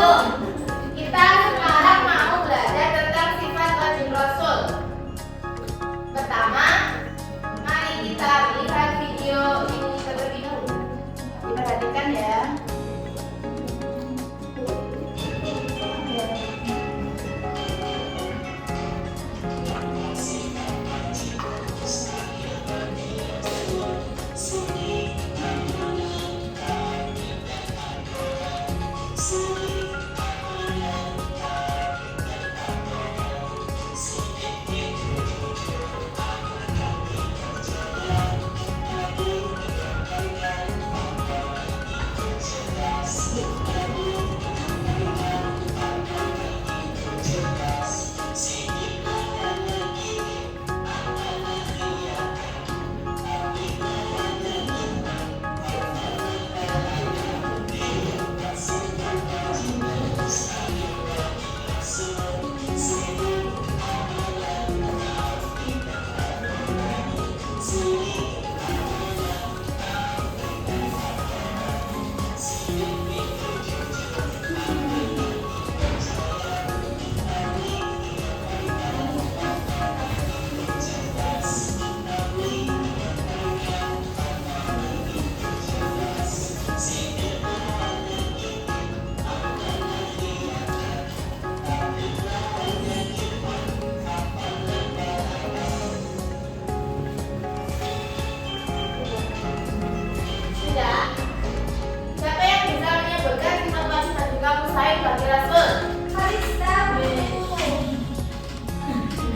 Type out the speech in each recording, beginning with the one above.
Kita sekarang mau belajar tentang sifat wajib Rasul. Pertama, mari kita lihat video ini terlebih dahulu. Diperhatikan ya.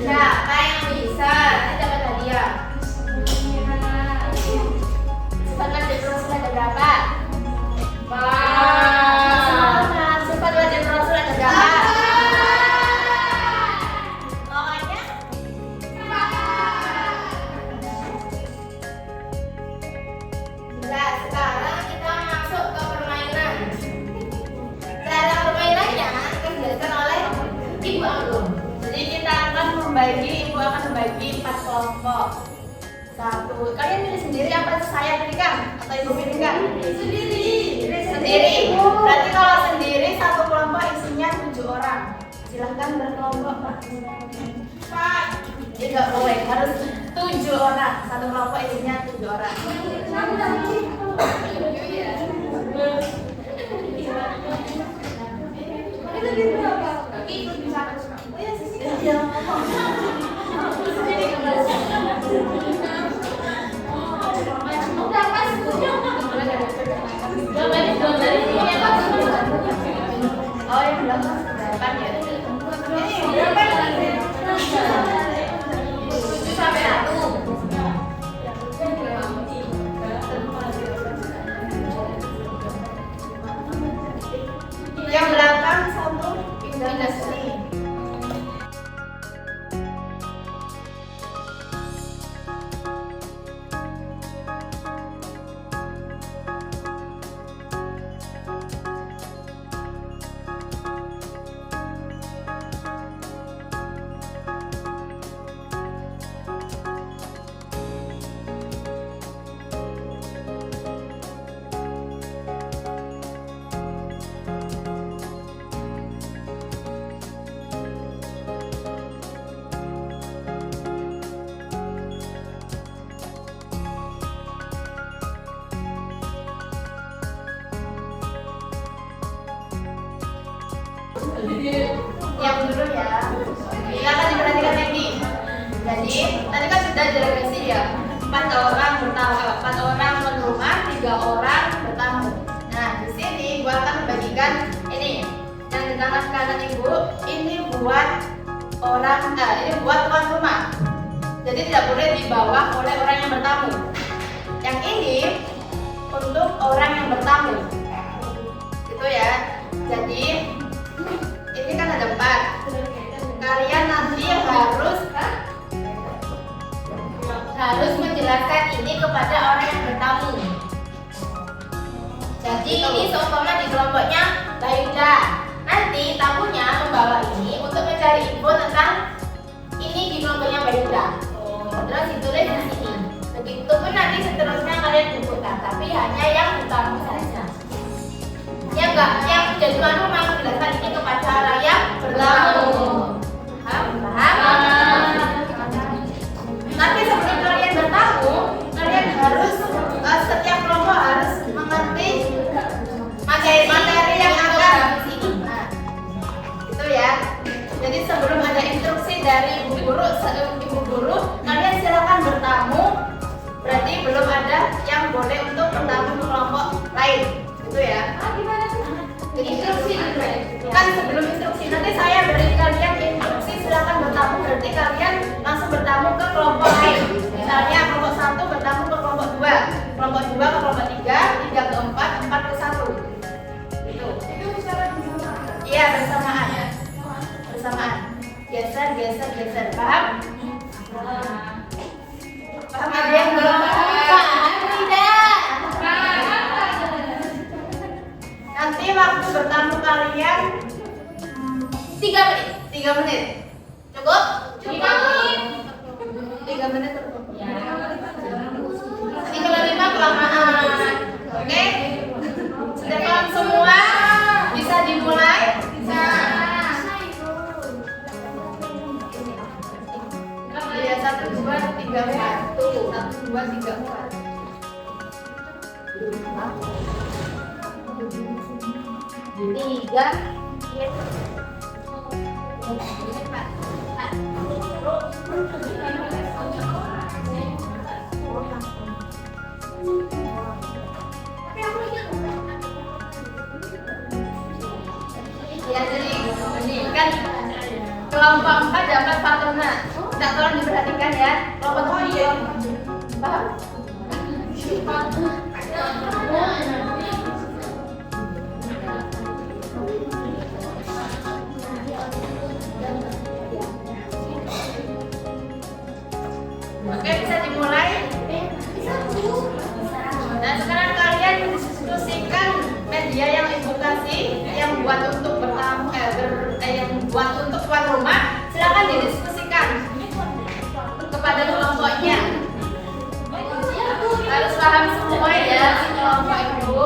Siapa yang bisa? Nanti dapat hadiah. Sifat wajib Rasul ada berapa? Sifat wajib Rasul ada berapa? Pokoknya nah, sekarang kita masuk ke permainan. Cara permainannya akan dijelaskan oleh Ibu Anggun. Jadi kita akan ibu akan membagi 4 kelompok. Satu, kalian pilih sendiri apa saya pilihkan atau ibu pilihkan? Sendiri. Berarti kalau sendiri satu kelompok isinya 7 orang. Silahkan berkelompok Pak. Tidak boleh, harus 7 orang. Satu kelompok isinya 7 orang. Oh yang belakang depan ya. Ini berapa? 7 sampai 1. Yang belakang 1 pindah ke sini. Yang dulu ya, silakan diperhatikan lagi. Jadi tadi kan sudah direvisi ya, 4 orang bertamu, 4 orang tuan rumah, 3 orang bertamu. Nah di sini gua akan membagikan ini yang di tangan kanan ibu, ini buat orang, ini buat tuan rumah. Jadi tidak boleh dibawa oleh orang yang bertamu. Yang ini untuk orang yang bertamu, gitu ya. Jadi ini kan ada 4. Kalian nanti harus menjelaskan ini kepada orang yang bertamu. Jadi ini seumpama di kelompoknya Bayuda. Nanti tamunya membawa ini untuk mencari info tentang ini di kelompoknya Bayuda. Terus ditulis di sini. Begitupun nanti seterusnya kalian bukukan, tapi hanya yang bertamu saja. Yang Kan sebelum instruksi, nanti saya beri kalian instruksi, silakan bertamu, berarti kalian langsung bertamu ke kelompok lain. Misalnya kelompok 1 bertamu ke kelompok 2, kelompok 2 ke kelompok 3, 3 ke 4, 4 ke 1. Itu secara bersamaan. Iya, bersamaan. Bersamaan. Geser, geser, geser. Paham? Paham ada yang belum paham? Tidak. Nanti waktu bertamu kalian 3 menit. 3 menit. Cukup? 3 menit. 3 menit cukup. Ini kalau 5 kelamaan. Oke? Sudah paham semua? Bisa dimulai? Bisa. Ya, 1, 2, 3, 4. 1, 2, 3, 4. Tiga. Ya, jadi ini kan kelompok 4 dapat patungan. Tidak, tolong diperhatikan ya. Kelompok 3 paham? Oke, bisa dimulai? Nah, sekarang kalian diskusikan media yang ibu kasih, yang buat untuk bertamu, yang buat untuk tuan rumah. Silakan didiskusikan kepada kelompoknya. Harus paham semua ya, si kelompok ibu.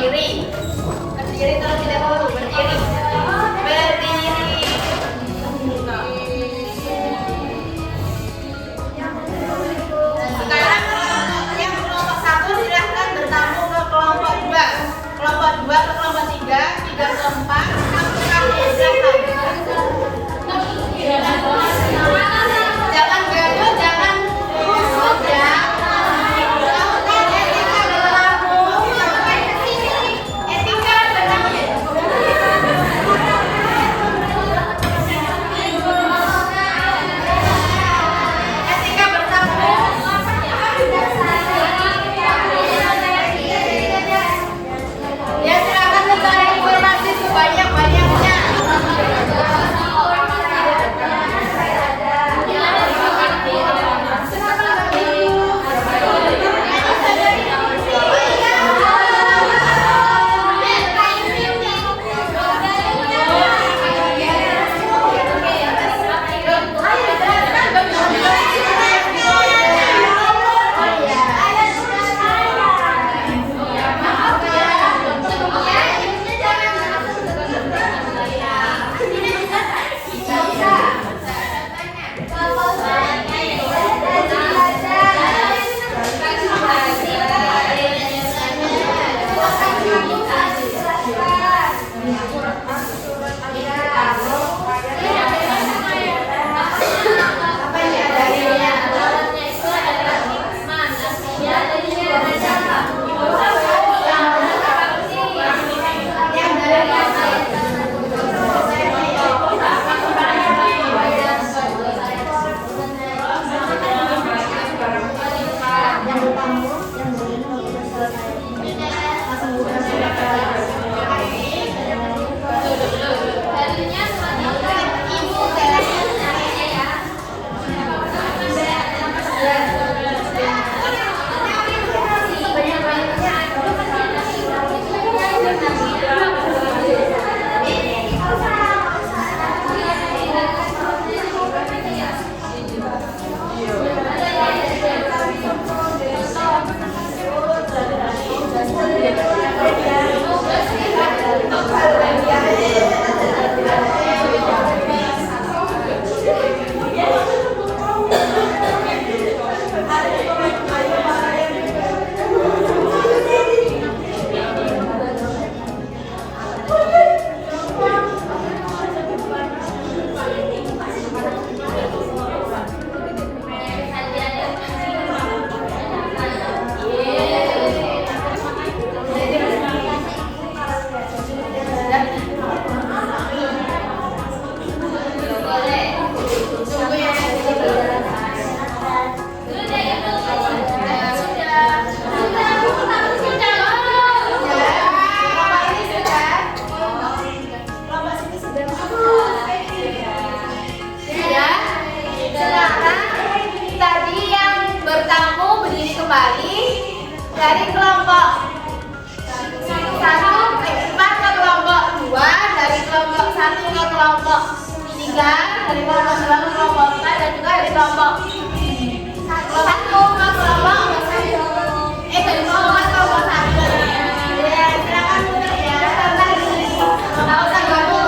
berdiri. Berdiri terus tidak dulu, berdiri. Berdiri. Sekarang yang kelompok 1 silahkan bertamu ke kelompok 2. Kelompok 2 ke kelompok 3, 3 ke 4, masukkan silahkan. Jangan gaduh, jangan ribut ya. Etika bertamu. Etika bertamu. Ya silakan mencari informasi sebanyak-banyaknya. Dari kelompok 1 ke 4 ke kelompok 2, dari kelompok 1 ke kelompok 3, dari kelompok 2 ke kelompok 4, dan juga dari kelompok 1 ke kelompok dari kelompok 1 ya, silakan duduk ya. Nggak usah gabung.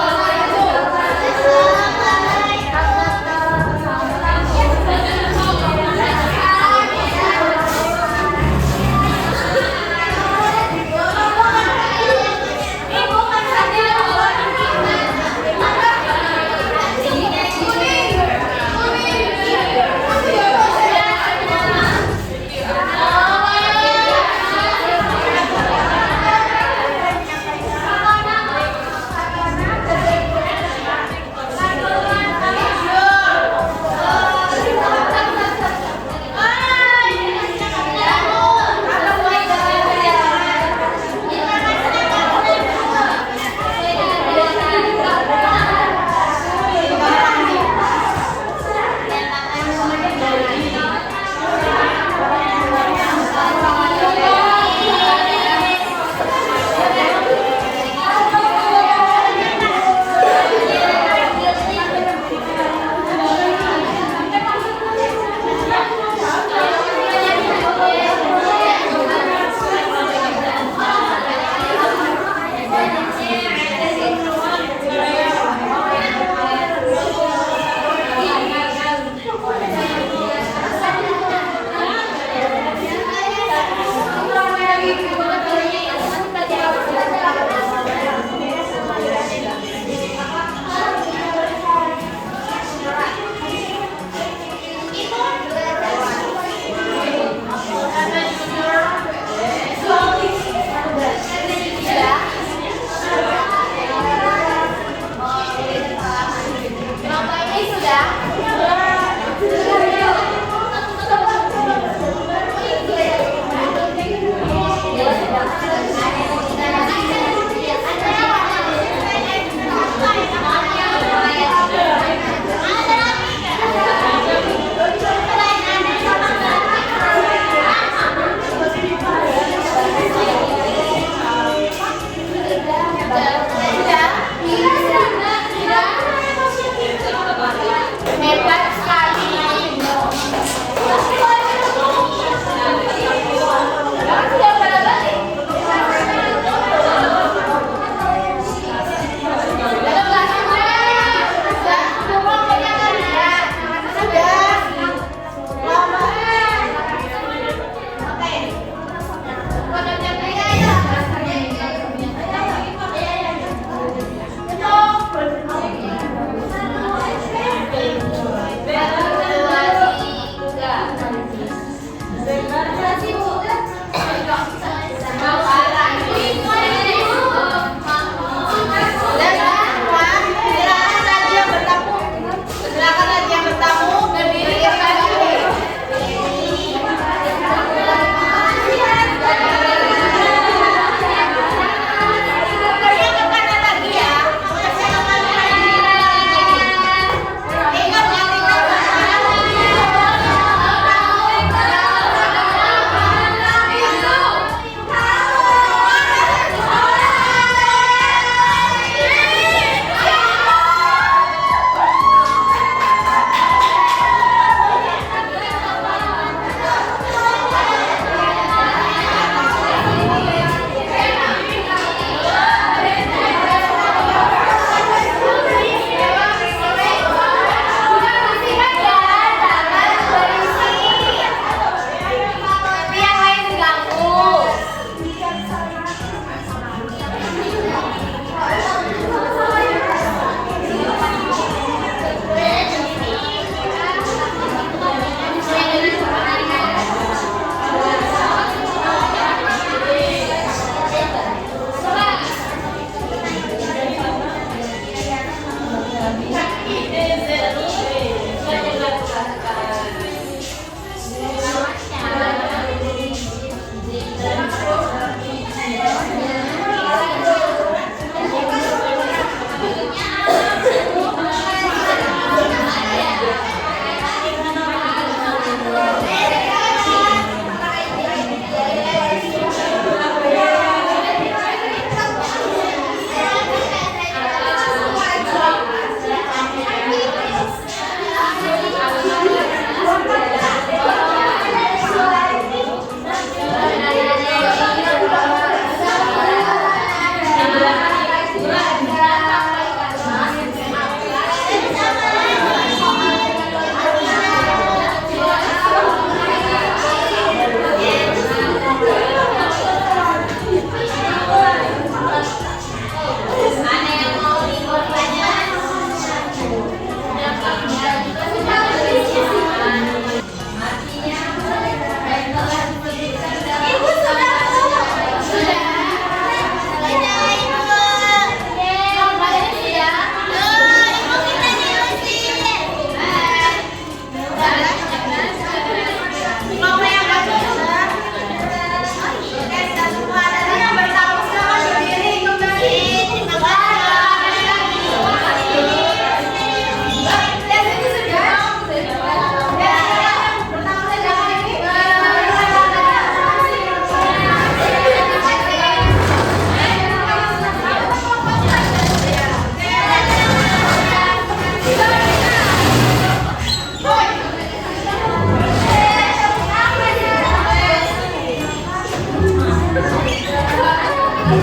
Oke,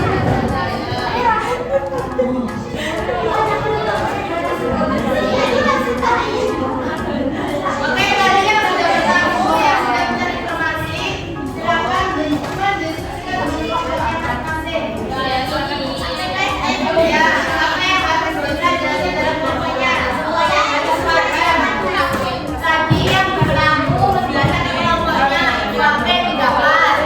tadi yang sudah bertamu yang sudah mencari informasi, silakan mendiskusikan di kelompoknya masing-masing. Ya, apa yang harus dipelajari dalam kelompoknya? Tadi yang bertamu menjelaskan di kelompoknya sampai 3 kelas.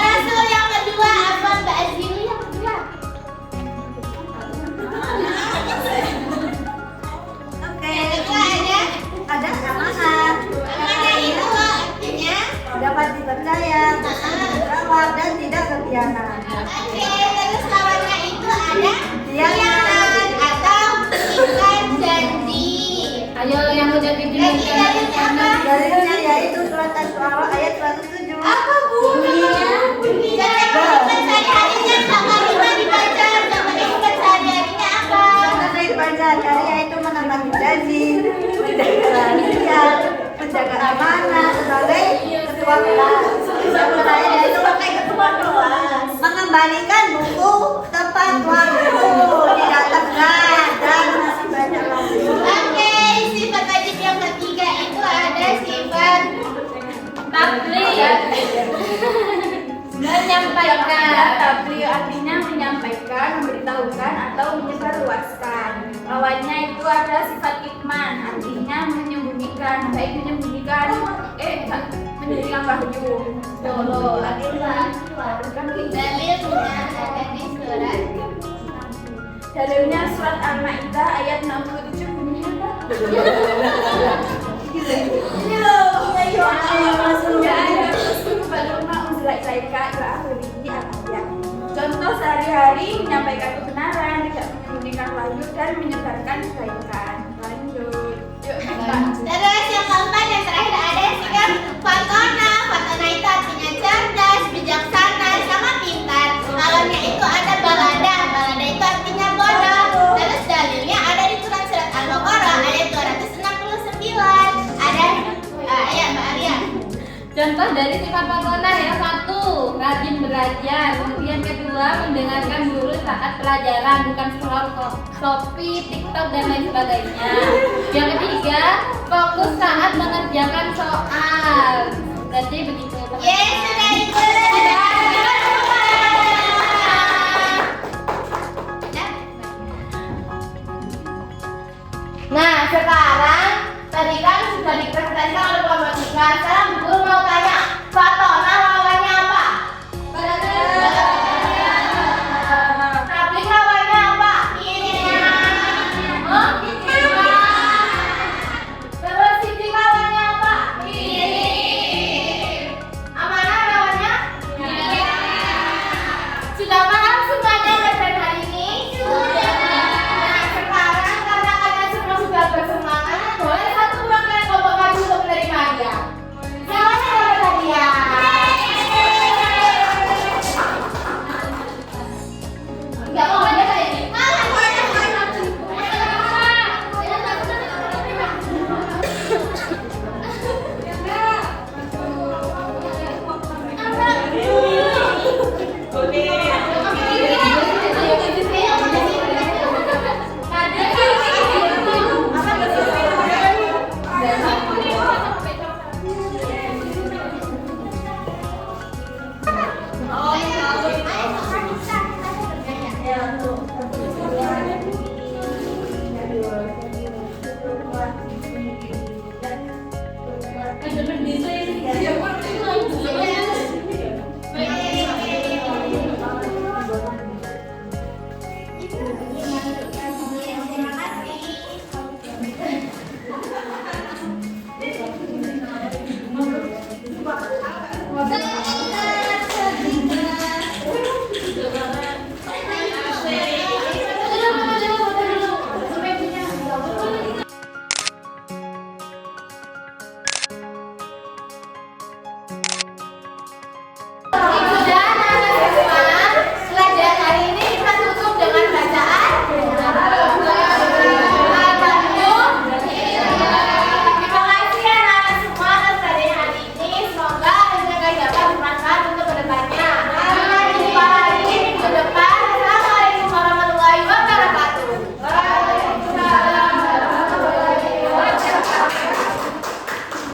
Rasul yang kedua apa Mbak Azimi yang kedua? Oke. Yang kedua ada amanah. Amanah itu artinya dapat dipercaya, berawal dan tidak berkhianat. Oke, terus lawannya itu ada khianat atau ingkar janji. Ayo yang udah bikin Lagi dari apa? Dalilnya yaitu surat Asy-Syu'ara ayat 107. Apa bunyinya? Jangan kehidupan sehari-harinya sama Rima dibaca. Jangan kehidupan sehari-harinya apa? Karena kehidupan sehari-hari yaitu menambah gaji, menjaga rahasia, menjaga amanah sebagai ketua kelas. Ketua saya yaitu pakai ketua kelas. Mengembalikan buku tepat waktu, tidak tegas dan masih banyak lagi. Oke, sifat wajib yang ketiga itu ada sifat Tabligh. Menyampaikan. Tabligh artinya menyampaikan, memberitahukan atau menyebarluaskan. Lawannya itu ada sifat kitman, artinya menyembunyikan, baik menyembunyikan, menyembunyikan wahyu. dalilnya ada di surat. Dalilnya surat Al-Maidah ayat 67 bunyinya apa? Ini loh, contoh sehari-hari menyampaikan kebenaran, tidak menyembunyikan wahyu dan menyebarkan kebaikan. Lanjut. Yuk, kita. Terus yang keempat yang terakhir ada sikap fatona. Fatona itu artinya cerdas, bijaksana, sama pintar. Lawannya itu ada balada. Balada itu artinya bodoh. Terus dalilnya ada di surat Al-Baqarah ayat 269. Ada ayat Mbak Arya. Contoh dari sifat fatona ya, satu, rajin belajar. Kemudian kedua, mendengarkan guru saat pelajaran, bukan scroll Shopee, TikTok dan lain sebagainya. Yang ketiga, fokus saat mengerjakan soal. Berarti begitu. Yes,